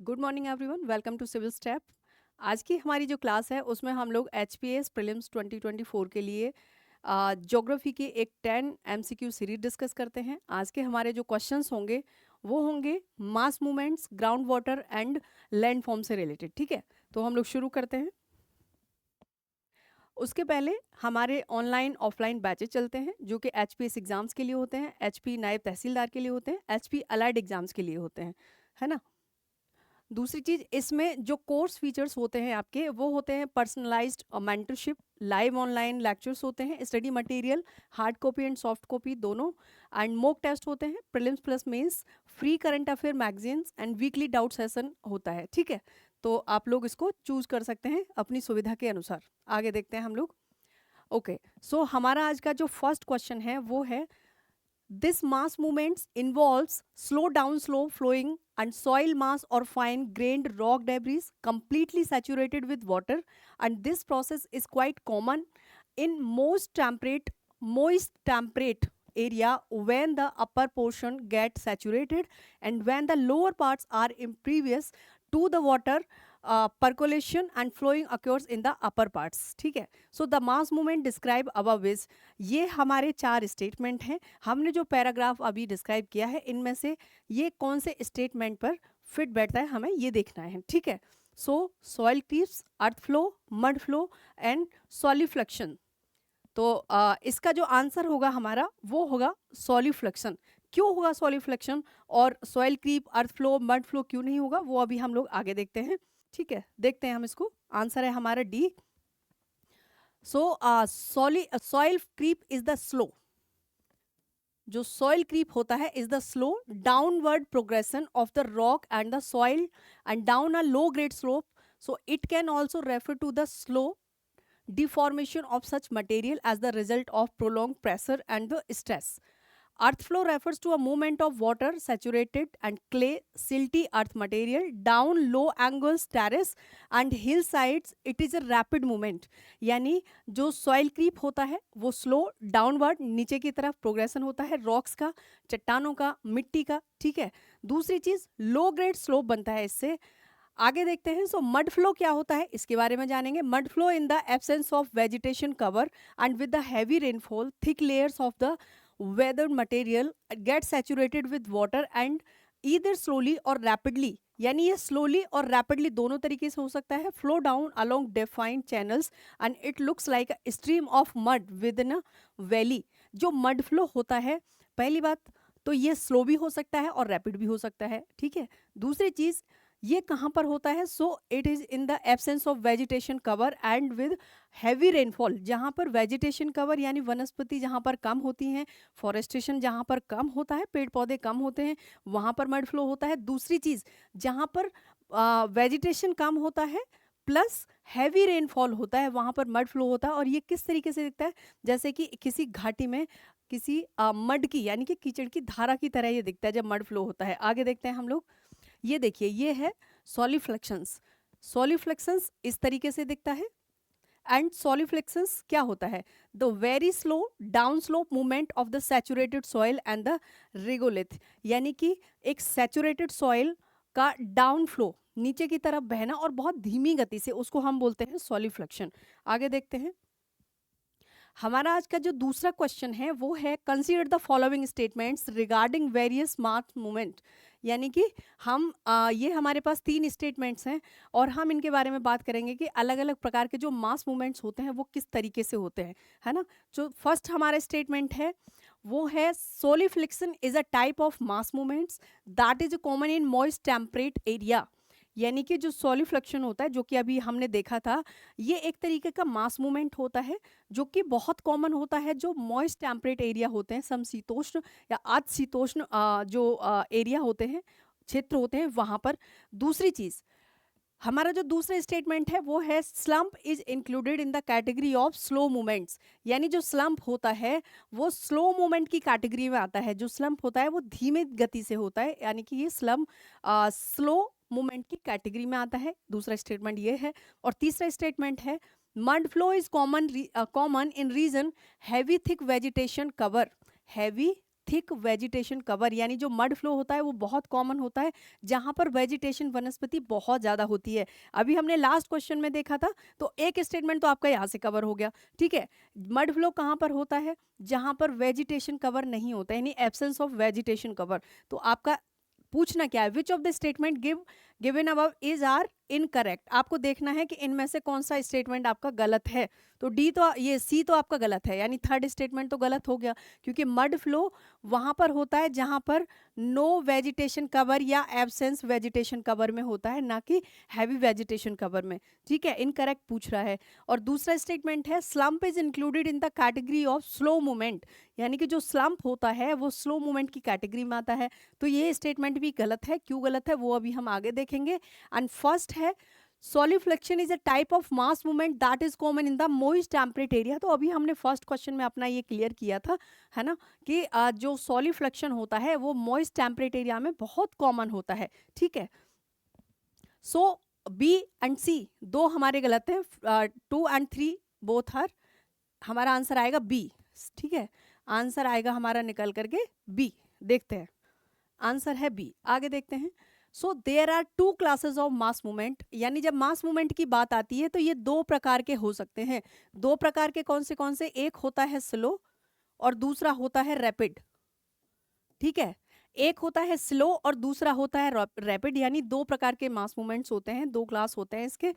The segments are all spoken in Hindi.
Good morning everyone, welcome to Civil Step. आज की हमारी जो क्लास है उसमें हम लोग HPS प्रीलिम्स 2024 के लिए ज्योग्राफी की एक 10 MCQ सीरीज डिस्कस करते हैं। आज के हमारे जो क्वेश्चंस होंगे वो होंगे mass movements, ground water and landform से रिलेटेड। ठीक है, तो हम लोग शुरू करते हैं। उसके पहले हमारे ऑनलाइन ऑफलाइन बैचेज चलते हैं जो कि HPS एग्जाम्स के लिए होते हैं, HP नायब तहसीलदार के लिए होते हैं, HP अलाइड एग्जाम्स के लिए होते हैं, है ना। दूसरी चीज, इसमें जो कोर्स फीचर्स होते हैं आपके वो होते हैं personalised mentorship, live online lectures होते हैं, study material hard copy and soft copy दोनों, एंड मॉक टेस्ट होते हैं, prelims plus mains, free current affair magazines and weekly doubt session होता है। ठीक है, तो आप लोग इसको चूज कर सकते हैं अपनी सुविधा के अनुसार। आगे देखते हैं हम लोग। ओके, सो हमारा आज का जो फर्स्ट क्वेश्चन है वो है, this mass movements involves slow down slow flowing and soil mass or fine grained rock debris completely saturated with water, and this process is quite common in moist temperate area when the upper portion gets saturated and when the lower parts are impervious to the water. Percolation and flowing occurs in the upper parts. ठीक है, so the mass movement describe above is, ये हमारे 4 स्टेटमेंट हैं। हमने जो पैराग्राफ अभी डिस्क्राइब किया है इनमें से ये कौन से स्टेटमेंट पर फिट बैठता है हमें ये देखना है। ठीक है, so soil creeps, earth flow, mud flow and solifluction. तो इसका जो आंसर होगा हमारा वो होगा सॉलिफ्लक्शन। क्यों होगा सॉलिफ्लक्शन और सॉइल क्रीप, अर्थ फ्लो, मड फ्लो क्यों नहीं होगा वो अभी हम लोग आगे देखते हैं। ठीक है, देखते हैं हम इसको। आंसर है हमारा D. So soil creep is the slow, जो सॉइल क्रीप होता है is the slow downward progression of the rock and the soil and down a low grade slope. So it can also refer to the slow deformation of such material as the result of prolonged pressure and the stress. Earth flow refers to a movement of water, saturated and clay, silty earth material down low angles, terrace and hillsides. It is a rapid movement. यानी जो soil creep होता है वो slow downward नीचे की तरफ progression होता है रॉक्स का, चट्टानों का, मिट्टी का। ठीक है, दूसरी चीज लो ग्रेड स्लोप बनता है इससे। आगे देखते हैं। सो मड फ्लो क्या होता है इसके बारे में जानेंगे। Mud flow in the absence of vegetation cover and with the heavy rainfall thick layers of the weather material get saturated with water and either slowly or rapidly, यानी ये स्लोली और रैपिडली दोनों तरीके से हो सकता है, flow down along defined channels and it looks like a stream of mud with in a valley. जो मड फ्लो होता है, पहली बात तो ये स्लो भी हो सकता है और रैपिड भी हो सकता है। ठीक है, दूसरी चीज ये कहाँ पर होता है। So it is in the absence of vegetation cover and with heavy rainfall, जहाँ पर वेजिटेशन कवर यानी वनस्पति जहाँ पर कम होती हैं, फॉरेस्टेशन जहाँ पर कम होता है, पेड़ पौधे कम होते हैं, वहाँ पर मड फ्लो होता है। दूसरी चीज़, जहाँ पर वेजिटेशन कम होता है प्लस हैवी रेनफॉल होता है वहाँ पर मड फ्लो होता है। और ये किस तरीके से दिखता है, जैसे कि किसी घाटी में किसी मड की यानी कि कीचड़ की धारा की तरह ये दिखता है जब मड फ्लो होता है। आगे देखते हैं हम लोग। ये देखिए, ये है सॉलिफ्लेक्शंस। सॉलिफ्लेक्शंस इस तरीके से दिखता है। एंड सॉलिफ्लेक्शंस क्या होता है, the very slow down slope movement of the saturated soil and the regolith, यानी कि एक सैचुरेटेड सॉइल का डाउन फ्लो नीचे की तरफ बहना और बहुत धीमी गति से, उसको हम बोलते हैं सॉलिफ्लेक्शन। आगे देखते हैं। हमारा आज का जो दूसरा क्वेश्चन है वो है, consider the following statements regarding various mass movement. यानी कि हम ये हमारे पास 3 स्टेटमेंट्स हैं और हम इनके बारे में बात करेंगे कि अलग अलग प्रकार के जो मास मूवमेंट्स होते हैं वो किस तरीके से होते हैं, है ना। जो फर्स्ट हमारा स्टेटमेंट है वो है, solifluction is a type of mass movements that is common in moist temperate area. यानी कि जो सॉलिफ्लक्शन होता है जो कि अभी हमने देखा था, ये एक तरीके का मास मूवमेंट होता है जो कि बहुत कॉमन होता है जो मॉइस्ट टेम्परेट एरिया होते हैं, समशीतोष्ण या अतिशीतोष्ण जो एरिया होते हैं, क्षेत्र होते हैं वहाँ पर। दूसरी चीज़, हमारा जो दूसरा स्टेटमेंट है वो है, slump is included in the category of slow movements. यानी जो स्लम्प होता है वो स्लो मूवमेंट की कैटेगरी में आता है। जो स्लम्प होता है वो धीमे गति से होता है, यानी कि ये स्लम्प स्लो मूवमेंट की कैटेगरी में आता है। दूसरा स्टेटमेंट ये है। और तीसरा स्टेटमेंट है, mud flow is common in region heavy thick vegetation cover. Heavy thick vegetation cover, यानी जो मड फ्लो होता है वो बहुत कॉमन होता है जहाँ पर वेजिटेशन वनस्पति बहुत ज़्यादा होती है। अभी हमने लास्ट क्वेश्चन में देखा था, तो एक स्टेटमेंट तो आपका यहाँ से कवर हो गया, ठीक है। मड फ्लो कहाँ पर होता है? जहाँ पर वेजिटेशन कवर नहीं होता है, यानी एब्सेंस ऑफ वेजिटेशन कवर। तो आपका पूछना क्या है, which of the statement given above is are incorrect. आपको देखना है कि इनमें से कौन सा स्टेटमेंट आपका गलत है। तो डी तो ये सी तो आपका गलत है, यानी थर्ड स्टेटमेंट तो गलत हो गया, क्योंकि मड फ्लो वहां पर होता है जहां पर नो वेजिटेशन कवर या एब्सेंस वेजिटेशन कवर में होता है, ना कि हैवी वेजिटेशन कवर में, ठीक है। इनकरेक्ट पूछ रहा है। और दूसरा स्टेटमेंट है slump is included in the category of slow movement, यानी कि जो स्लम्प होता है वो स्लो मूवमेंट की कैटेगरी में आता है। तो ये स्टेटमेंट भी गलत है। क्यों गलत है वो अभी हम आगे देखेंगे। एंड फर्स्ट है solifluction is a type of mass movement that is common in the moist temperate area. तो अभी हमने फर्स्ट क्वेश्चन में अपना ये क्लियर किया था, है ना, कि जो सॉलिफ्लेक्शन होता है वो मॉइस्ट टेम्परेट एरिया में बहुत कॉमन होता है, ठीक है। सो बी एंड सी दो हमारे गलत हैं, 2 and 3 बोथ आर, हमारा आंसर आएगा बी, ठीक है। आंसर आएगा हमारा निकल करके बी। देखते हैं, आंसर है बी। आगे देखते हैं। So there are 2 classes of mass movement, यानी जब मास मूवमेंट की बात आती है तो ये 2 प्रकार के हो सकते हैं। 2 प्रकार के कौन से? एक होता है स्लो और दूसरा होता है रैपिड, ठीक है। एक होता है स्लो और दूसरा होता है रैपिड, यानी 2 प्रकार के मास मूवमेंट्स होते हैं, 2 क्लास होते हैं इसके,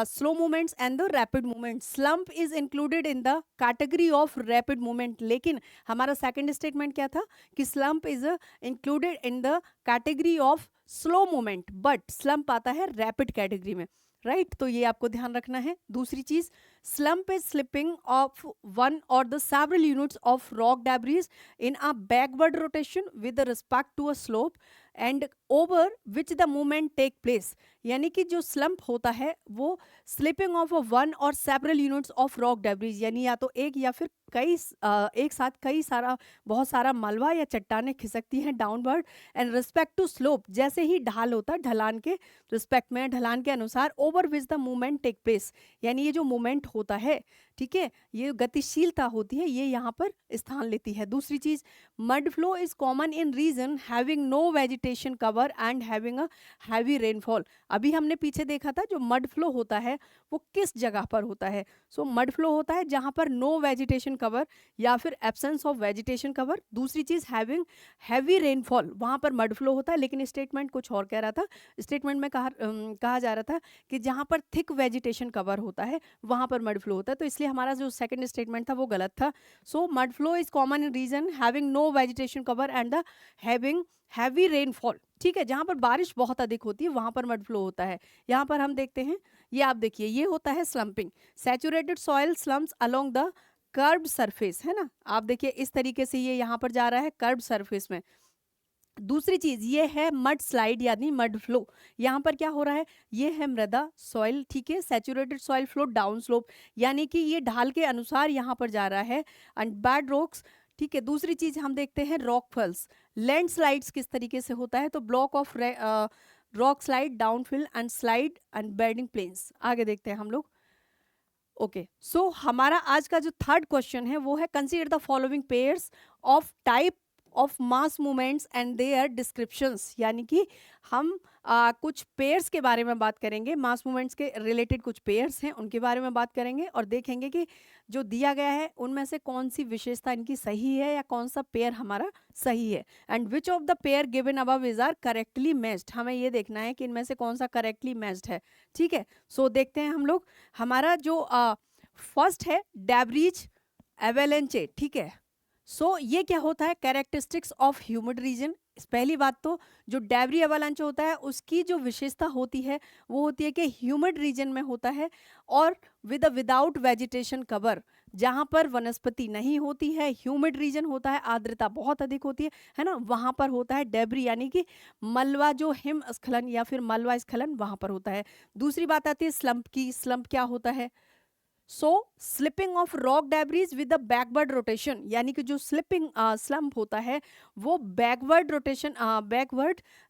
slow movements and the rapid movement. Slump is included in the category of rapid movement, लेकिन हमारा सेकंड स्टेटमेंट क्या था कि slump is included in the category of slow movement, but slump आता है रैपिड कैटेगरी में, राइट। तो ये आपको ध्यान रखना है। दूसरी चीज, slump is slipping of one or the several units of rock debris in a backward rotation with respect to a slope and over which the movement take place, यानी कि जो स्लम्प होता है वो slipping of one or several units of rock debris, यानी या तो एक या फिर कई एक साथ बहुत सारा मलबा या चट्टानें खिसकती हैं downward and respect to slope, जैसे ही ढाल होता है ढलान के रिस्पेक्ट में, ढलान के अनुसार, over which the movement take place, यानी ये जो मूवमेंट होता है, ठीक है, ये गतिशीलता होती है, ये यहाँ पर स्थान लेती है। दूसरी चीज, mud flow is common in region having no vegetation cover and having a heavy rainfall. अभी हमने पीछे देखा था जो मड फ्लो होता है वो किस जगह पर होता है। सो मड फ्लो होता है जहाँ पर नो वेजिटेशन कवर या फिर एब्सेंस ऑफ वेजिटेशन कवर। दूसरी चीज, हैविंग हैवी रेनफॉल, वहाँ पर मड फ्लो होता है, लेकिन स्टेटमेंट कुछ और कह रहा था। स्टेटमेंट में कहा जा रहा था कि जहाँ पर थिक वेजिटेशन कवर होता है वहाँ पर मड फ्लो होता है, तो इसलिए हमारा जो सेकंड स्टेटमेंट था वो गलत था। So mud flow is common in region having no vegetation cover and the having heavy rainfall, ठीक है, जहाँ पर बारिश बहुत अधिक होती है वहाँ पर मड फ्लो होता है। यहाँ पर हम देखते हैं, ये आप देखिए, ये होता है slumping. Saturated soil slumps along the curved surface, है ना, आप देखिए इस तरीके से ये यहाँ पर जा रहा है कर्व्ड सरफेस में। दूसरी चीज ये है मड स्लाइड यानी मड फ्लो, यहाँ पर क्या हो रहा है, ये है मृदा सॉइल, ठीक है, saturated soil flow down slope, यानी कि ये ढाल के अनुसार यहाँ पर जा रहा है, एंड बैड रॉक्स, ठीक है। दूसरी चीज हम देखते हैं रॉक फॉल्स, लैंडस्लाइड्स किस तरीके से होता है, तो block of rock slide, downhill and slide and bedding planes. आगे देखते हैं हम लोग। ओके, सो हमारा आज का जो थर्ड क्वेश्चन है वो है consider the following pairs of type of mass movements and their descriptions, यानी कि हम कुछ पेयर्स के बारे में बात करेंगे, मास मूवमेंट्स के रिलेटेड कुछ पेयर्स हैं उनके बारे में बात करेंगे और देखेंगे कि जो दिया गया है उनमें से कौन सी विशेषता इनकी सही है या कौन सा पेयर हमारा सही है। And which of the pair given above is are correctly matched, हमें ये देखना है कि इनमें से कौन सा करेक्टली मैच्ड है, ठीक है। सो देखते हैं हम लोग, हमारा जो फर्स्ट है डेब्रीज एवेलेंचे, ठीक है। सो ये क्या होता है, कैरेक्टरिस्टिक्स ऑफ ह्यूमिड रीजन। पहली बात तो जो डेब्री एवालांच होता है उसकी जो विशेषता होती है वो होती है कि ह्यूमिड रीजन में होता है और विदाउट वेजिटेशन कवर, जहाँ पर वनस्पति नहीं होती है, ह्यूमिड रीजन होता है, आर्द्रता बहुत अधिक होती है ना, वहाँ पर होता है डेब्री, यानी कि मलबा, जो हिमस्खलन या फिर मलबा स्खलन वहाँ पर होता है। दूसरी बात आती है स्लम्प की। स्लम्प क्या होता है, so slipping of rock debris with the backward rotation, यानी कि जो स्लिपिंग स्लम्प होता है वो backward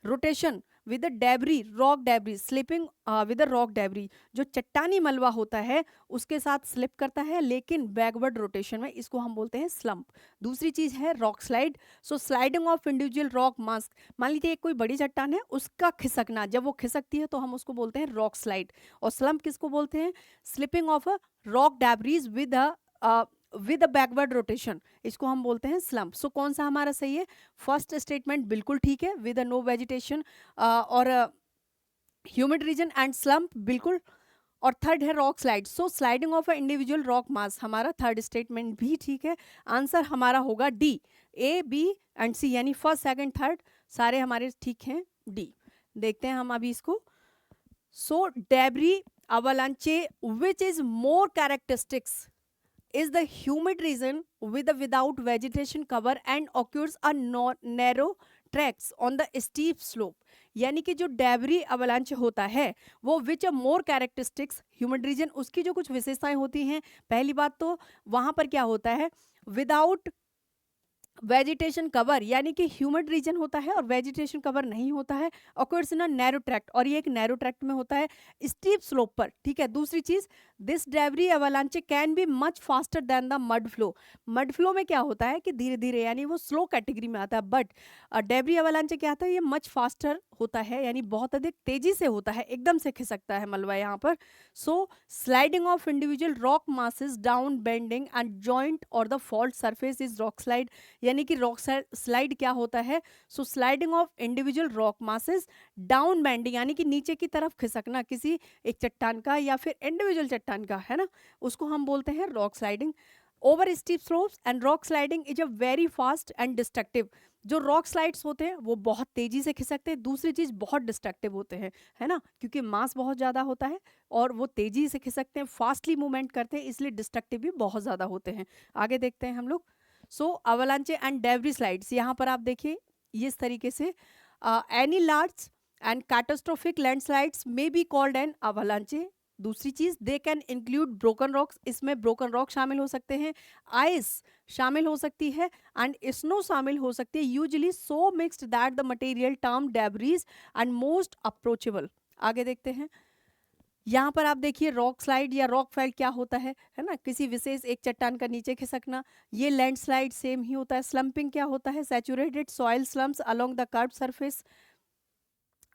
rotation with debris, rock debris, slipping with rock debris, जो चट्टानी मलबा होता है उसके साथ स्लिप करता है लेकिन बैकवर्ड रोटेशन में, इसको हम बोलते हैं स्लम्प। दूसरी चीज है rock slide, so sliding of individual rock mass, मान लीजिए एक कोई बड़ी चट्टान है उसका खिसकना, जब वो खिसकती है तो हम उसको बोलते हैं रॉक स्लाइड। और स्लम्प किसको बोलते हैं, slipping of a rock debris with a backward rotation, इसको हम बोलते हैं स्लम्प। सो कौन सा हमारा सही है, फर्स्ट स्टेटमेंट बिल्कुल ठीक है, विद अ नो वेजिटेशन और ह्यूमिड रीजन एंड स्लम्प बिल्कुल। और थर्ड है rock slide, so sliding of a individual rock mass, हमारा थर्ड स्टेटमेंट भी ठीक है। आंसर हमारा होगा D, A B and C, यानी फर्स्ट सेकंड थर्ड सारे हमारे ठीक हैं, डी। देखते हैं हम अभी इसको। सो debris avalanche which is more characteristics is the humid region with a without vegetation cover and occurs a narrow tracks on the steep slope, यानी कि जो डेबरी अवलांच होता है वो विच अ मोर कैरेक्टरिस्टिक्स ह्यूमिड रीजन, उसकी जो कुछ विशेषताएं होती हैं, पहली बात तो वहां पर क्या होता है, विदाउट वेजिटेशन कवर, यानी कि ह्यूमिड रीजन होता है और वेजिटेशन कवर नहीं होता है, occurs in a narrow tract, और ये एक नैरो ट्रैक्ट में होता है स्टीप स्लोप पर, ठीक है। दूसरी चीज, this debris avalanche can be much faster than the mud flow, mud flow में क्या होता है कि धीरे धीरे, यानी वो स्लो कैटेगरी में आता है, बट डेब्री अवलांचे क्या आता है, ये मच फास्टर होता है, यानी बहुत अधिक तेजी से होता है, एकदम से खिसकता है मलबा यहाँ पर। So sliding of individual rock masses down bending and joint or the fault surface is rock slide, यानी कि रॉक स्लाइड क्या होता है, so sliding of individual rock masses down bending, यानी कि नीचे की तरफ खिसकना किसी एक चट्टान का या फिर इंडिविजुअल चट्टान का, है ना, उसको हम बोलते हैं rock sliding. Over steep slopes and rock sliding is a very fast and destructive, जो रॉक स्लाइड्स होते हैं वो बहुत तेजी से खिसकते हैं, दूसरी चीज बहुत डिस्ट्रक्टिव होते हैं, है ना, क्योंकि मास बहुत ज्यादा होता है और वो तेजी से खिसकते हैं, फास्टली मूवमेंट करते हैं, इसलिए डिस्ट्रक्टिव भी बहुत ज्यादा होते हैं। आगे देखते हैं हम लोग। So avalanche and debris slides, यहाँ पर आप देखिए इस तरीके से, any large and catastrophic landslides may be called an avalanche. दूसरी चीज, they can include broken rocks, इसमें ब्रोकन रॉक शामिल हो सकते हैं, आइस शामिल हो सकती है एंड स्नो शामिल हो सकती है, usually so mixed that the material term debris and most approachable. आगे देखते हैं। यहाँ पर आप देखिए रॉक स्लाइड या रॉक फैल क्या होता है ना, किसी विशेष एक चट्टान का नीचे खिसकना, ये लैंडस्लाइड सेम ही होता है। स्लम्पिंग क्या होता है, saturated soil slumps along the curved surface.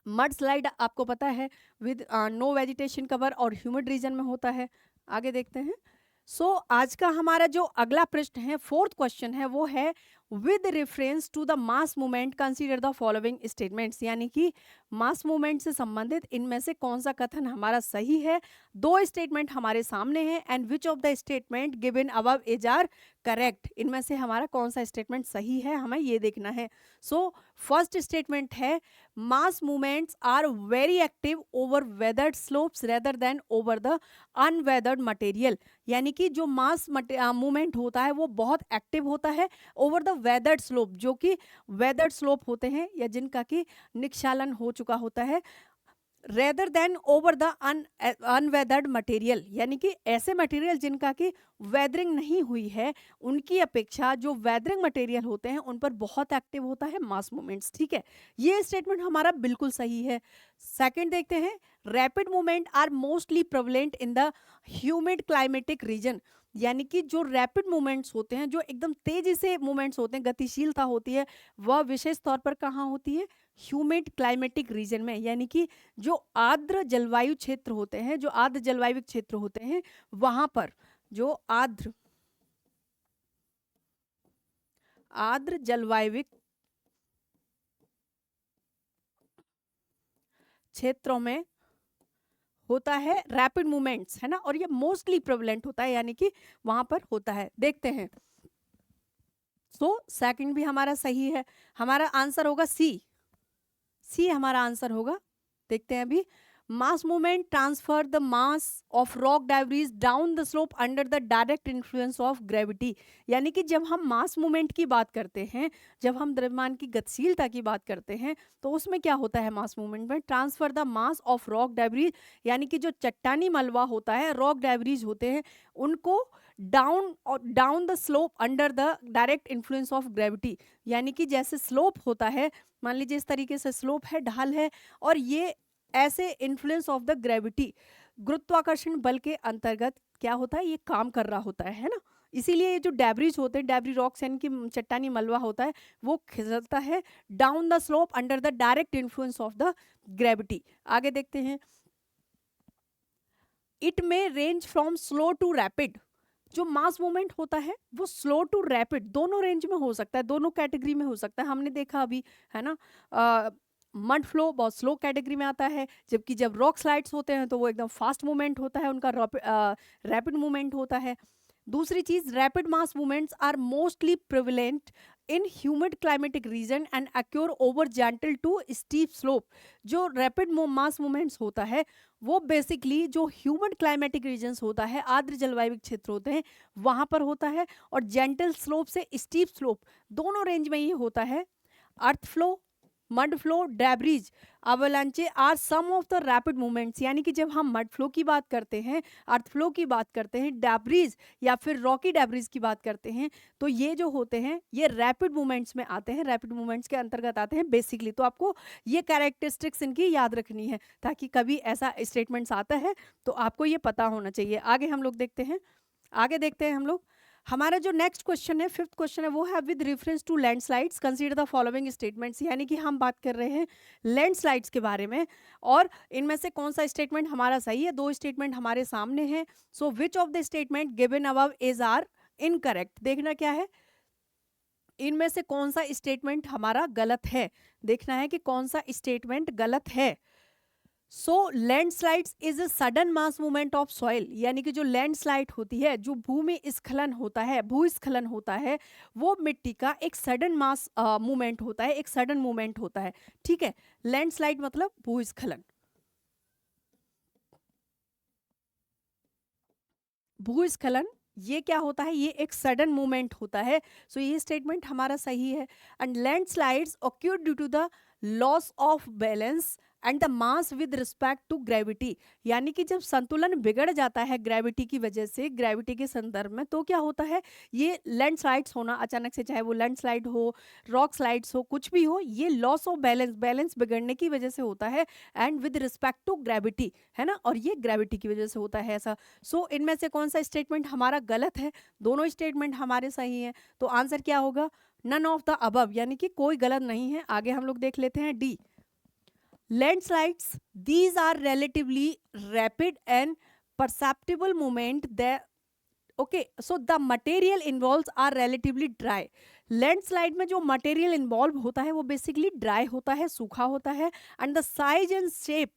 Mud slide आपको पता है विद नो वेजिटेशन कवर और ह्यूमिड रीजन में होता है। आगे देखते हैं। सो आज का हमारा जो अगला प्रश्न है, फोर्थ क्वेश्चन है, वो है with reference to the mass movement consider the following statements, यानी कि मास मूवमेंट से संबंधित इनमें से कौन सा कथन हमारा सही है। दो स्टेटमेंट हमारे सामने हैं and which of the statement given above is are correct, इनमें से हमारा कौन सा स्टेटमेंट सही है, हमें ये देखना है। सो फर्स्ट स्टेटमेंट है mass movements are very active over weathered slopes rather than over the unweathered material, यानी कि जो मास मूवमेंट होता है वो बहुत एक्टिव होता है ओवर द वेदर्ड स्लोप, जो कि वेदर्ड स्लोप होते हैं या जिनका कि निक्षालन हो चुका होता है, rather than over the unweathered material, यानी कि ऐसे मटेरियल जिनका कि वेदरिंग नहीं हुई है उनकी अपेक्षा जो वेदरिंग मटेरियल होते हैं उन पर बहुत एक्टिव होता है मास मूवमेंट्स, ठीक है। ये स्टेटमेंट हमारा बिल्कुल सही है। सेकंड देखते हैं, rapid movement are mostly prevalent in the humid climatic region, यानी कि जो रैपिड मूवमेंट्स होते हैं, जो एकदम तेजी से मूवमेंट्स होते हैं, गतिशीलता होती है, वह विशेष तौर पर कहाँ होती है, ह्यूमिड क्लाइमेटिक रीजन में, यानी कि जो आर्द्र जलवायु क्षेत्र होते हैं, जो आर्द्र जलवायु क्षेत्र होते हैं वहां पर, जो आर्द्र जलवायु क्षेत्रों में होता है रैपिड मूवमेंट्स, है ना, और ये मोस्टली प्रेवलेंट होता है, यानी कि वहां पर होता है। देखते हैं। सो सेकंड भी हमारा सही है, हमारा आंसर होगा सी हमारा आंसर होगा। देखते हैं अभी। Mass movement transfer the mass of rock debris down the slope under the direct influence of gravity, यानी कि जब हम मास मूवमेंट की बात करते हैं, जब हम द्रव्यमान की गतिशीलता की बात करते हैं, तो उसमें क्या होता है मास मूवमेंट में, transfer the mass of rock debris, यानी कि जो चट्टानी मलबा होता है, रॉक डेब्रीज होते हैं, उनको down the slope under the direct influence of gravity, यानी कि जैसे स्लोप होता है, मान लीजिए इस तरीके से स्लोप है, ढाल है, और ये ऐसे इन्फ्लुएंस ऑफ द ग्रेविटी, गुरुत्वाकर्षण बल के अंतर्गत क्या होता है, ये काम कर रहा होता है ना। इसीलिए ये जो डेब्रिज होते हैं, डेब्री रॉक्स यानी कि चट्टानी मलबा होता है, वो खिसकता है down the slope under the direct influence of the gravity. आगे देखते हैं, it may range from slow to rapid, जो मास मूवमेंट होता है वो स्लो टू रैपिड दोनों रेंज में हो सकता है, दोनों कैटेगरी में हो सकता है, हमने देखा अभी है ना। मड फ्लो बहुत स्लो कैटेगरी में आता है, जबकि जब रॉक स्लाइड्स होते हैं तो वो एकदम फास्ट मूवमेंट होता है, उनका रैपिड मूवमेंट होता है। दूसरी चीज, rapid mass movements are mostly prevalent in humid climatic region and occur over gentle to steep slope. जो रैपिड मास मूवमेंट्स होता है वो बेसिकली जो ह्यूमिड क्लाइमेटिक रीजन्स होता है, आर्द्र जलवायु क्षेत्र होते हैं, वहां पर होता है, और जेंटल स्लोप से स्टीप स्लोप दोनों रेंज में ये होता है। Earth flow, mud flow, debris, avalanche are some of the rapid movements, यानी कि जब हम मड फ्लो की बात करते हैं, अर्थ फ्लो की बात करते हैं, डेब्रिज या फिर रॉकी डेब्रिज की बात करते हैं, तो ये जो होते हैं ये रैपिड मूवमेंट्स में आते हैं, रैपिड मूवमेंट्स के अंतर्गत आते हैं बेसिकली। तो आपको ये कैरेक्टरिस्टिक्स इनकी याद रखनी है, ताकि कभी ऐसा स्टेटमेंट्स आता है तो आपको ये पता होना चाहिए। आगे हम लोग देखते हैं, आगे देखते हैं हम लोग, हमारा जो नेक्स्ट क्वेश्चन है, फिफ्थ क्वेश्चन है, वो है with reference to landslides consider the following statements, यानी कि हम बात कर रहे हैं लैंडस्लाइड्स के बारे में, और इनमें से कौन सा स्टेटमेंट हमारा सही है। दो स्टेटमेंट हमारे सामने हैं, so which of the statement given above is are incorrect, देखना क्या है, इनमें से कौन सा स्टेटमेंट हमारा गलत है, देखना है कि कौन सा स्टेटमेंट गलत है। So landslides is a sudden mass movement of soil, यानी कि जो लैंडस्लाइड होती है, जो भूमि स्खलन होता है, भूस्खलन होता है, वो मिट्टी का एक सडन मास मूवमेंट होता है, एक सडन मूवमेंट होता है, ठीक है। लैंडस्लाइड मतलब भूस्खलन, भूस्खलन ये क्या होता है, ये एक सडन मूवमेंट होता है। सो ये स्टेटमेंट हमारा सही है। And landslides occur due to the loss of balance and the mass with respect to gravity, यानी कि जब संतुलन बिगड़ जाता है ग्रेविटी की वजह से, ग्रेविटी के संदर्भ में, तो क्या होता है, ये लैंडस्लाइड्स होना अचानक से, चाहे वो लैंडस्लाइड हो, रॉक स्लाइड्स हो, कुछ भी हो, ये लॉस ऑफ बैलेंस, बैलेंस बिगड़ने की वजह से होता है, and with respect to gravity, है ना, और ये ग्रेविटी की वजह से होता है ऐसा। सो इनमें से कौन सा स्टेटमेंट हमारा गलत है, दोनों स्टेटमेंट हमारे सही हैं, तो आंसर क्या होगा, नन ऑफ द अबव, यानी कि कोई गलत नहीं है। आगे हम लोग देख लेते हैं D, landslides, these are relatively rapid and perceptible movement that, okay, so the material involved are relatively dry। Landslide में जो मटेरियल इन्वॉल्व होता है वो बेसिकली ड्राई होता है, सूखा होता है, and the size and shape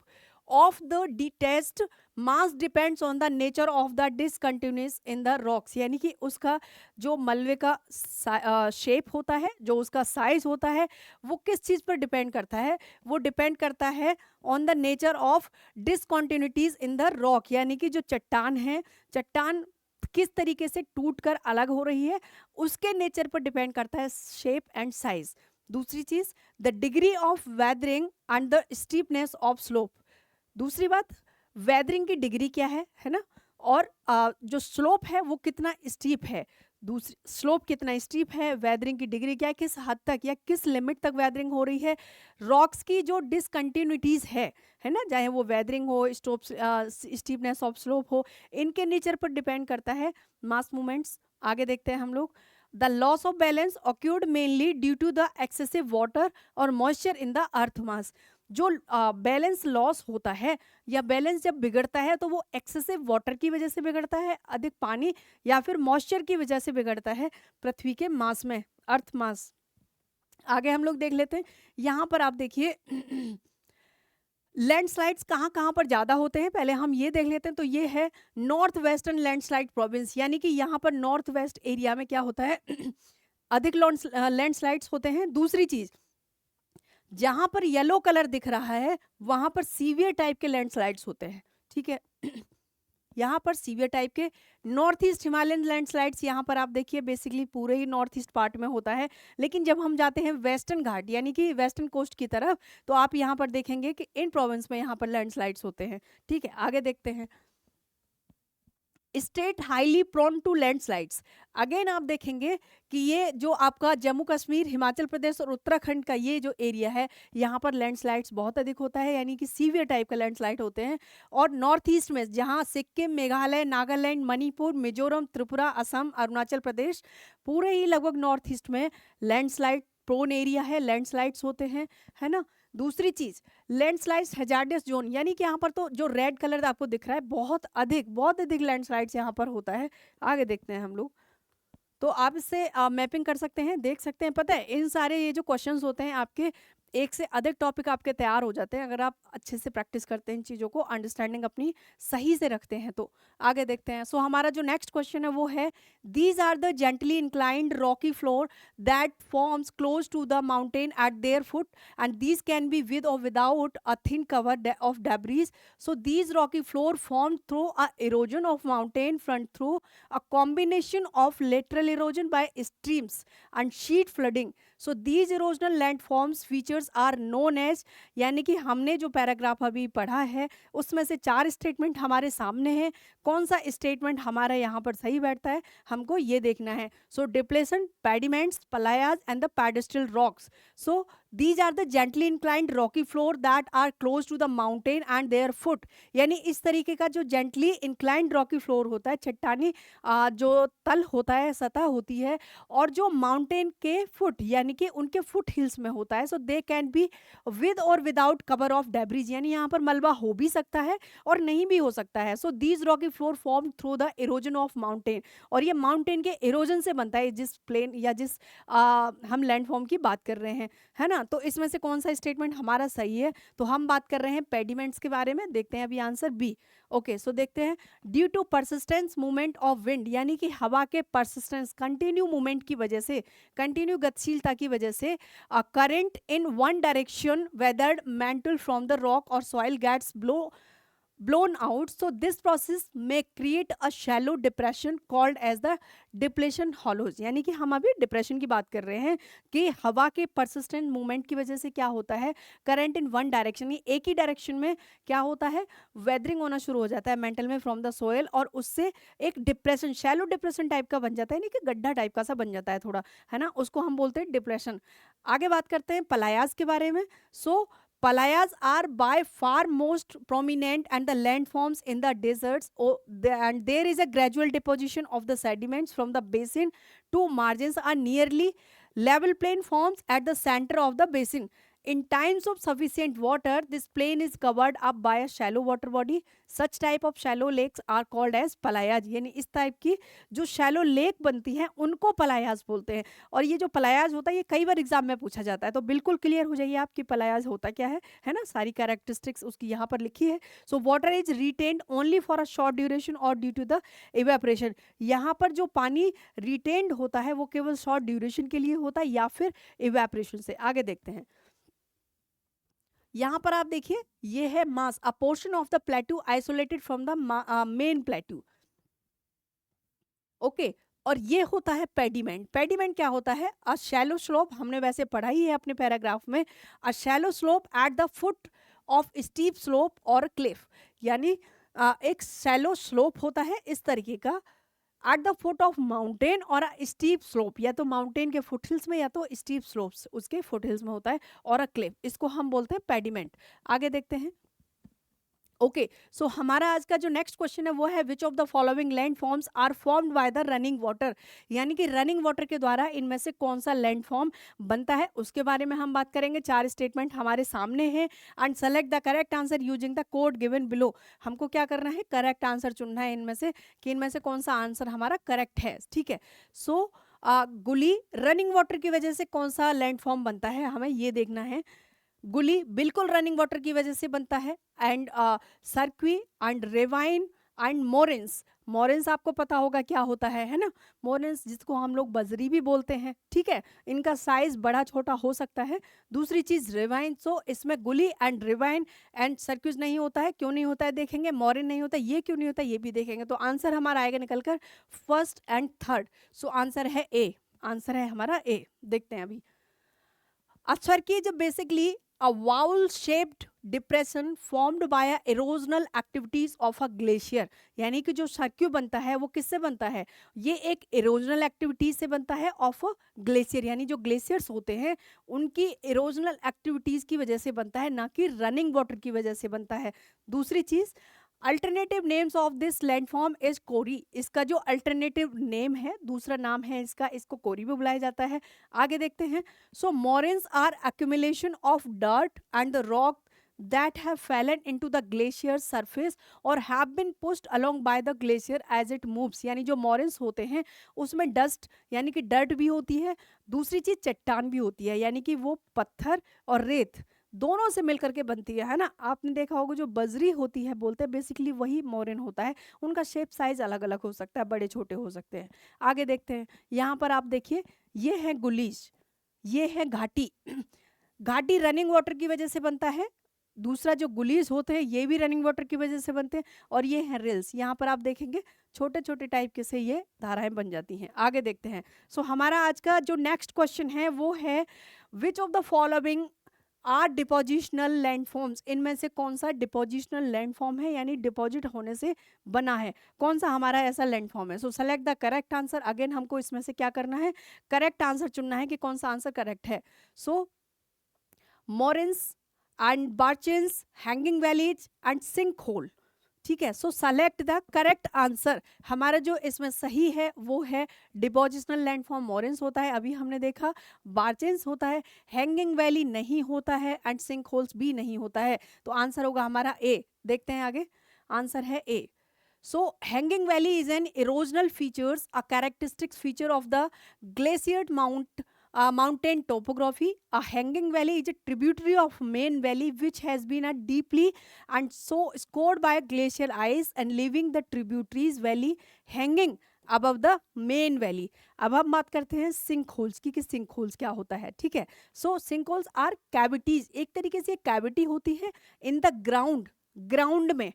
of the detest mass depends on the nature of the discontinuous in the rocks, यानी कि उसका जो मलबे का शेप होता है, जो उसका साइज होता है, वो किस चीज़ पर डिपेंड करता है, वो डिपेंड करता है on the nature of discontinuities in the rock, यानी कि जो चट्टान है, चट्टान किस तरीके से टूट कर अलग हो रही है, उसके नेचर पर डिपेंड करता है शेप एंड साइज। दूसरी चीज, the degree of weathering and the steepness of slope, दूसरी बात, वेदरिंग की डिग्री क्या है ना, और जो स्लोप है वो कितना स्टीप है, दूसरी स्लोप कितना स्टीप है, वेदरिंग की डिग्री क्या है, किस हद तक या किस लिमिट तक वेदरिंग हो रही है, रॉक्स की जो डिसकंटिन्यूटीज है ना, चाहे वो वेदरिंग हो, स्टीपनेस ऑफ स्लोप हो, इनके नेचर पर डिपेंड करता है मास मूवमेंट्स। आगे देखते हैं हम लोग, the loss of balance occurred mainly due to the excessive water or moisture in the earth mass, जो बैलेंस लॉस होता है या बैलेंस जब बिगड़ता है तो वो एक्सेसिव वाटर की वजह से बिगड़ता है, अधिक पानी, या फिर मॉइस्चर की वजह से बिगड़ता है पृथ्वी के मास में, अर्थ मास। आगे हम लोग देख लेते हैं, यहाँ पर आप देखिए लैंडस्लाइड्स कहाँ कहाँ पर ज़्यादा होते हैं, पहले हम ये देख लेते हैं। तो ये है नॉर्थ वेस्टर्न लैंडस्लाइड प्रोविंस, यानी कि यहाँ पर नॉर्थ वेस्ट एरिया में क्या होता है अधिक लैंडस्लाइड्स होते हैं। दूसरी चीज़, जहां पर येलो कलर दिख रहा है वहां पर सीवियर टाइप के लैंडस्लाइड्स होते हैं, ठीक है यहाँ पर सीवियर टाइप के नॉर्थ ईस्ट हिमालयन लैंडस्लाइड्स, यहाँ पर आप देखिए बेसिकली पूरे ही नॉर्थ ईस्ट पार्ट में होता है, लेकिन जब हम जाते हैं वेस्टर्न घाट यानी कि वेस्टर्न कोस्ट की तरफ, तो आप यहाँ पर देखेंगे कि इन प्रोविंस में यहाँ पर लैंडस्लाइड्स होते हैं, ठीक है। आगे देखते हैं, state highly prone to landslides. Again आप देखेंगे कि ये जो आपका जम्मू कश्मीर, हिमाचल प्रदेश और उत्तराखंड का ये जो एरिया है, यहाँ पर लैंडस्लाइड्स बहुत अधिक होता है, यानी कि सीवियर टाइप का लैंडस्लाइड होते हैं। और नॉर्थ ईस्ट में जहाँ सिक्किम, मेघालय, नागालैंड, मणिपुर, मिजोरम, त्रिपुरा, असम, अरुणाचल प्रदेश, पूरे ही लगभग नॉर्थ ईस्ट में लैंडस्लाइड प्रोन एरिया है, लैंडस्लाइड्स होते हैं, है ना। दूसरी चीज, लैंडस्लाइड्स हैजार्डस जोन, यानी कि यहाँ पर तो जो रेड कलर आपको दिख रहा है, बहुत अधिक लैंडस्लाइड्स यहाँ पर होता है। आगे देखते हैं हम लोग, तो आप इससे मैपिंग कर सकते हैं, देख सकते हैं। पता है इन सारे ये जो क्वेश्चंस होते हैं आपके, एक से अधिक टॉपिक आपके तैयार हो जाते हैं अगर आप अच्छे से प्रैक्टिस करते हैं, इन चीज़ों को अंडरस्टैंडिंग अपनी सही से रखते हैं। तो आगे देखते हैं। सो हमारा जो नेक्स्ट क्वेश्चन है वो है, these are the gently inclined rocky floor that forms close to the mountain at their foot and these can be with or without a thin cover of debris. So these rocky floor form through a erosion of mountain front through a combination of lateral erosion by streams and sheet flooding. So these erosional landforms features are known as, यानी कि हमने जो पैराग्राफ अभी पढ़ा है उसमें से 4 स्टेटमेंट हमारे सामने हैं। कौन सा स्टेटमेंट हमारा यहाँ पर सही बैठता है हमको ये देखना है। So deflation, pediments, playas and the pedestal rocks. So these are the gently inclined rocky floor that are close to the mountain and their foot। यानी इस तरीके का जो gently inclined rocky floor होता है, चट्टानी जो तल होता है, सतह होती है, और जो माउंटेन के फुट यानी कि उनके फुट हिल्स में होता है। सो they can be with or without cover of debris, यानी यहाँ पर मलबा हो भी सकता है और नहीं भी हो सकता है। सो these rocky floor form through the erosion of mountain, और ये माउंटेन के इरोजन से बनता है, जिस प्लेन या जिस हम लैंडफॉर्म की बात कर रहे हैं, है ना। तो इसमें से कौन सा स्टेटमेंट हमारा सही है, तो हम बात कर रहे हैं पेडिमेंट्स के बारे में। देखते हैं अभी आंसर बी। ओके, सो देखते हैं, due to persistence movement of wind, यानी कि हवा के परसिस्टेंस, कंटिन्यू मूवमेंट की वजह से, कंटिन्यू गतिशीलता की वजह से, current in one direction weathered mantle from the rock or soil gets blown out. So this process may create a shallow depression called as the depletion hollows। यानी कि हम अभी डिप्रेशन की बात कर रहे हैं कि हवा के persistent movement की वजह से क्या होता है, करंट इन वन डायरेक्शन, एक ही डायरेक्शन में क्या होता है, वेदरिंग होना शुरू हो जाता है मेंटल में फ्रॉम द सोयल, और उससे एक डिप्रेशन, शैलो डिप्रेशन टाइप का बन जाता है, यानी कि गड्ढा टाइप का सा बन जाता है थोड़ा, है ना, उसको हम बोलते हैं डिप्रेशन। आगे बात करते हैं पलायास के बारे में। सो Palayas are by far most prominent and the landforms in the deserts, and there is a gradual deposition of the sediments from the basin to margins are nearly level plain forms at the center of the basin. In times of sufficient water, this plain is covered up by a shallow water body. Such type of shallow lakes are called as पलायाज। यानी इस टाइप की जो शैलो लेक बनती हैं उनको पलायाज बोलते हैं। और ये जो पलायाज होता है ये कई बार एग्जाम में पूछा जाता है, तो बिल्कुल क्लियर हो जाइए आपकी पलायाज होता क्या है ना, सारी कैरेक्टरिस्टिक्स उसकी यहाँ पर लिखी है। So water is retained only for a short duration और ड्यू टू द इवेपोरेशन। यहाँ पर जो पानी रिटेन्ड होता है वो केवल शॉर्ट ड्यूरेशन के लिए होता है या फिर इवेपोरेशन से। आगे देखते हैं, यहां पर आप देखिए ये है mass, a portion of the plateau isolated from the main plateau. Okay, और ये होता है पेडिमेंट। पेडिमेंट क्या होता है, अ शैलो स्लोप, हमने वैसे पढ़ा ही है अपने पैराग्राफ में, a shallow slope at the foot of steep slope और क्लिफ। यानी एक शैलो स्लोप होता है इस तरीके का at the foot of mountain और स्टीप स्लोप, या तो माउंटेन के फुट हिल्स में या तो स्टीप स्लोप्स उसके फुट हिल्स में होता है, और अ क्लिफ, इसको हम बोलते हैं पेडिमेंट। आगे देखते हैं। ओके, सो हमारा आज का जो नेक्स्ट क्वेश्चन है वो है, which of the following land forms are formed by the running water. यानी कि रनिंग वाटर के द्वारा इनमें से कौन सा लैंड फॉर्म बनता है उसके बारे में हम बात करेंगे। 4 स्टेटमेंट हमारे सामने हैं, and select the correct answer using the code given below. हमको क्या करना है, करेक्ट आंसर चुनना है इनमें से कि इनमें से कौन सा आंसर हमारा करेक्ट है। ठीक है, सो गुली रनिंग वाटर की वजह से कौन सा लैंड फॉर्म बनता है हमें ये देखना है। गुली बिल्कुल रनिंग वाटर की वजह से बनता है, and cirque and ravine and moraines. Moraines आपको पता होगा क्या होता है ना, मोरेंस जिसको हम लोग बजरी भी बोलते हैं। ठीक है, इनका साइज बड़ा छोटा हो सकता है। दूसरी चीज रेवाइन, सो इसमें गुली एंड रेवाइन एंड सर्क्यूज नहीं होता है, क्यों नहीं होता है देखेंगे, मोरेन नहीं होता ये क्यों नहीं होता ये भी देखेंगे। तो आंसर हमारा आएगा निकलकर first and third. So answer है ए, आंसर है हमारा ए। देखते हैं अभी, सर्की जब basically a vowel shaped depression formed by erosional activities of a glacier, यानी कि जो सर्क्यू बनता है वो किससे बनता है, ये एक इरोजनल एक्टिविटीज से बनता है ऑफ अ ग्लेशियर, यानी जो ग्लेशियर्स होते हैं उनकी इरोजनल एक्टिविटीज की वजह से बनता है, ना कि रनिंग वाटर की वजह से बनता है। दूसरी चीज, alternative names of this landform is corrie, इसका जो अल्टरनेटिव नेम है, दूसरा नाम है इसका, इसको कोरी भी बुलाया जाता है। आगे देखते हैं। So moraines are accumulation of dirt and the rock that have fallen into the glacier surface or have been pushed along by the glacier as it moves, यानी जो मोरेन्स होते हैं उसमें डस्ट यानी कि डर्ट भी होती है, दूसरी चीज चट्टान भी होती है, यानी कि वो पत्थर और रेत दोनों से मिलकर के बनती है ना। आपने देखा होगा जो बजरी होती है बोलते हैं बेसिकली वही मोरेन होता है, उनका शेप साइज अलग अलग हो सकता है, बड़े छोटे हो सकते हैं। आगे देखते हैं, यहाँ पर आप देखिए ये है गुलीज, ये है घाटी घाटी रनिंग वाटर की वजह से बनता है, दूसरा जो गुलीज होते हैं ये भी रनिंग वाटर की वजह से बनते हैं, और ये हैं रिल्स, यहाँ पर आप देखेंगे छोटे छोटे टाइप के से ये धाराएं बन जाती हैं। आगे देखते हैं। सो हमारा आज का जो नेक्स्ट क्वेश्चन है वो है which of the following are depositional landforms, इनमें से कौन सा डिपोजिशनल लैंडफॉर्म है, यानी डिपॉजिट होने से बना है, कौन सा हमारा ऐसा लैंडफॉर्म है। So select the correct answer. Again हमको इसमें से क्या करना है, करेक्ट आंसर चुनना है कि कौन सा आंसर करेक्ट है। So moraines and barchans, hanging valleys and sink hole, ठीक है। So select the correct answer. हमारा जो इसमें सही है वो है डिपोजिशनल लैंडफॉर्म मोरेन्स होता है, अभी हमने देखा, बार्चेंस होता है, हैंगिंग वैली नहीं होता है, एंड सिंक होल्स भी नहीं होता है। तो आंसर होगा हमारा ए। देखते हैं आगे, आंसर है ए। So hanging valley is an erosional features, a characteristic feature of the glaciered mountain topography. A hanging valley is a tributary of main valley which has been a deeply and so scored by glacial ice and leaving the tributaries valley hanging above the main valley. अब हम बात करते हैं सिंक होल्स की कि सिंक होल्स क्या होता है, ठीक है। सो सिंक होल्स आर कैविटीज, एक तरीके से कैविटी होती है इन द ग्राउंड में।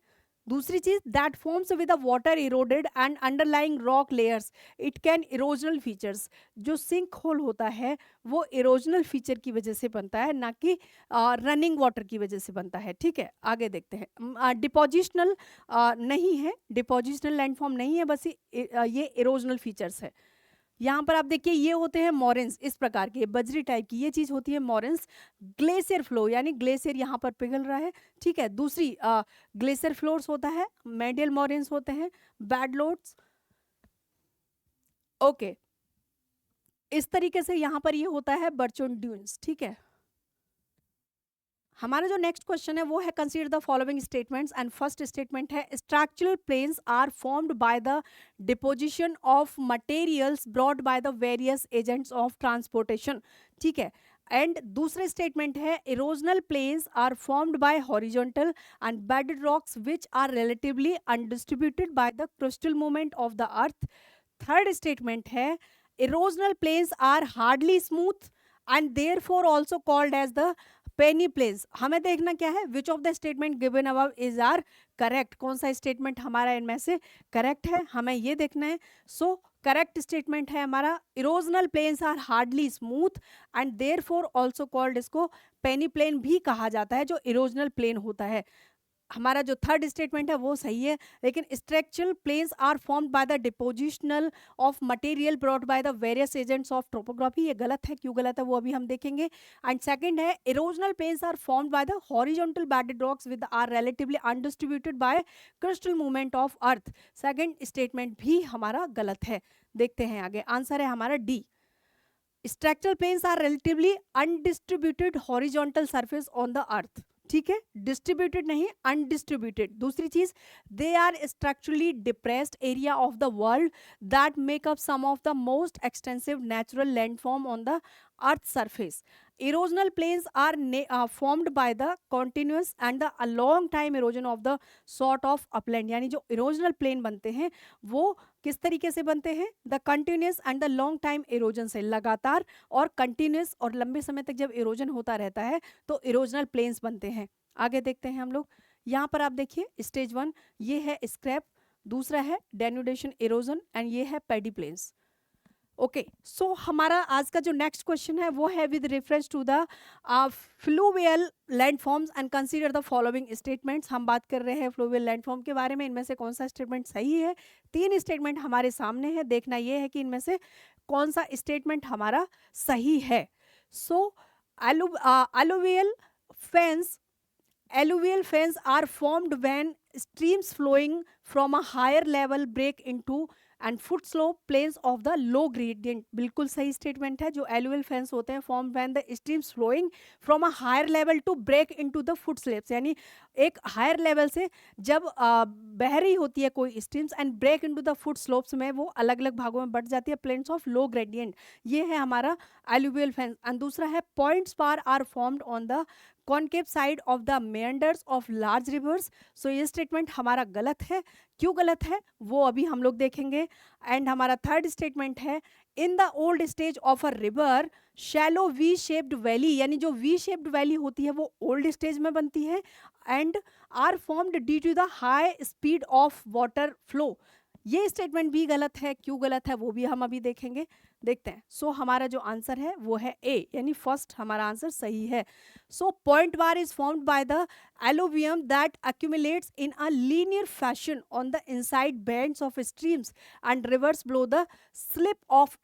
दूसरी चीज, that forms with the water eroded and underlying rock layers, it can erosional features, जो सिंक होल होता है वो इरोजनल फीचर की वजह से बनता है, ना कि रनिंग वाटर की वजह से बनता है, ठीक है। आगे देखते हैं। डिपोजिशनल नहीं है, डिपोजिशनल लैंडफॉर्म नहीं है, बस ये इरोजनल फीचर्स है। यहाँ पर आप देखिए ये होते हैं मोरेन्स, इस प्रकार के बजरी टाइप की ये चीज होती है मोरेन्स। ग्लेशियर फ्लो यानी ग्लेशियर यहाँ पर पिघल रहा है, ठीक है। दूसरी ग्लेशियर फ्लोर्स होता है, मेडियल मोरेन्स होते हैं, बैडलोट्स, ओके। इस तरीके से यहाँ पर ये होता है बर्चोन ड्यून्स, ठीक है। हमारा जो नेक्स्ट क्वेश्चन है वो है consider the following statements, and first statement है structural plains are formed by the deposition of materials brought by the various agents of transportation, ठीक है। एंड दूसरे स्टेटमेंट है erosional plains are formed by horizontal and bedded rocks which are relatively undistributed by the crystal movement of the earth. Third statement है erosional plains are hardly smooth and therefore also called as the Penney planes. हमें देखना क्या है, which of the statement given above is are correct, कौन सा स्टेटमेंट हमारा इनमें से करेक्ट है, हमें ये देखना है। सो करेक्ट स्टेटमेंट है हमारा erosional plains are hardly smooth and therefore also called, इसको पेनी प्लेन भी कहा जाता है जो इरोजनल प्लेन होता है। हमारा जो थर्ड स्टेटमेंट है वो सही है, लेकिन structural plains are formed by the depositional of material brought by the various agents of topography, ये गलत है, क्यों गलत है वो अभी हम देखेंगे। एंड सेकंड है erosional plains are formed by the horizontal bedded rocks with are relatively undistributed by crystal movement of earth, second statement भी हमारा गलत है। देखते हैं आगे, आंसर है हमारा D, structural plains are relatively undistributed horizontal surface on the earth, ठीक है, डिस्ट्रीब्यूटेड नहीं अनडिस्ट्रीब्यूटेड। दूसरी चीज, they are structurally depressed area of the world that make up some of the most extensive natural landform on the earth surface. Erosional plains are formed by the continuous and the a long time erosion of the sort of upland, यानी जो इरोजनल प्लेन बनते हैं वो किस तरीके से बनते हैं, the continuous and the long time erosion से, लगातार और कंटिन्यूस और लंबे समय तक जब इरोजन होता रहता है तो इरोजनल प्लेन्स बनते हैं। आगे देखते हैं हम लोग, यहाँ पर आप देखिए स्टेज 1 ये है स्क्रैप, दूसरा है डेनुडेशन इरोजन एंड ये है पैडी प्लेन्स। ओके, सो हमारा आज का जो नेक्स्ट क्वेश्चन है वो है with reference to the fluvial landforms and consider the following statements. हम बात कर रहे हैं फ्लूवियल लैंडफॉर्म के बारे में, इनमें से कौन सा स्टेटमेंट सही है। 3 स्टेटमेंट हमारे सामने है, देखना ये है कि इनमें से कौन सा स्टेटमेंट हमारा सही है। सो alluvial fens alluvial fens are formed when streams flowing from a higher level break into and foot slope plains of the low gradient. बिल्कुल सही स्टेटमेंट है। जो एलुअल फेंस होते हैं form when the streams flowing from a higher level to break into the foot slopes, यानी एक हायर लेवल से जब बह रही होती है कोई streams and break into the foot slopes में वो अलग अलग भागों में बढ़ जाती है, प्लेन्स ऑफ लो ग्रेडियंट। ये है हमारा एलुवियल फेंस। एंड दूसरा है points bar are formed on the concave side of the meanders of large rivers. So ये स्टेटमेंट हमारा गलत है। क्यों गलत है वो अभी हम लोग देखेंगे। एंड हमारा थर्ड स्टेटमेंट है in the old stage of a river shallow V shaped valley, यानी जो वी शेप्ड वैली होती है वो ओल्ड स्टेज में बनती है and are formed due to the high speed of water flow. ये स्टेटमेंट भी गलत है। क्यों गलत है वो भी हम अभी देखेंगे, देखते हैं। सो हमारा जो आंसर है वो है ए, यानी फर्स्ट हमारा आंसर सही है। So point bar is formed by the alluvium that accumulates in a linear fashion on the inside bands of streams and rivers below the slip of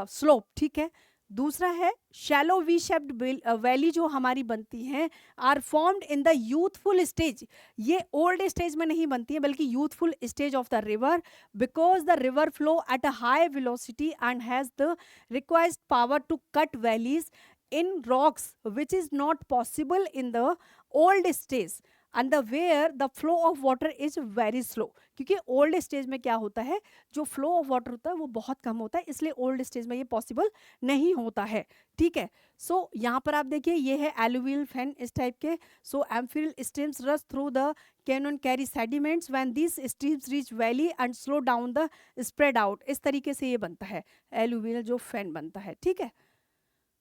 slope। ठीक है। दूसरा है शैलो वी शेप्ड वैली जो हमारी बनती हैं are formed in the youthful stage. ये ओल्ड स्टेज में नहीं बनती है बल्कि youthful stage of the river, because the river flow at a high velocity and has the required power to cut valleys in rocks which is not possible in the old stage and the where the flow of water is very slow। क्योंकि ओल्ड स्टेज में क्या होता है, जो फ्लो ऑफ वाटर होता है वो बहुत कम होता है, इसलिए ओल्ड स्टेज में ये पॉसिबल नहीं होता है। ठीक है। सो यहाँ पर आप देखिए ये है एलुवियल फेन इस टाइप के। सो एम्फिल streams rush through the canyon carry sediments when this streams reach valley and slow down the spread out. इस तरीके से ये बनता है एलुवियल जो फेन बनता है। ठीक है।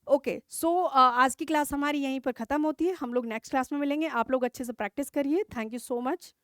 ओके, सो आज की क्लास हमारी यहीं पर ख़त्म होती है। हम लोग नेक्स्ट क्लास में मिलेंगे। आप लोग अच्छे से प्रैक्टिस करिए। Thank you so much.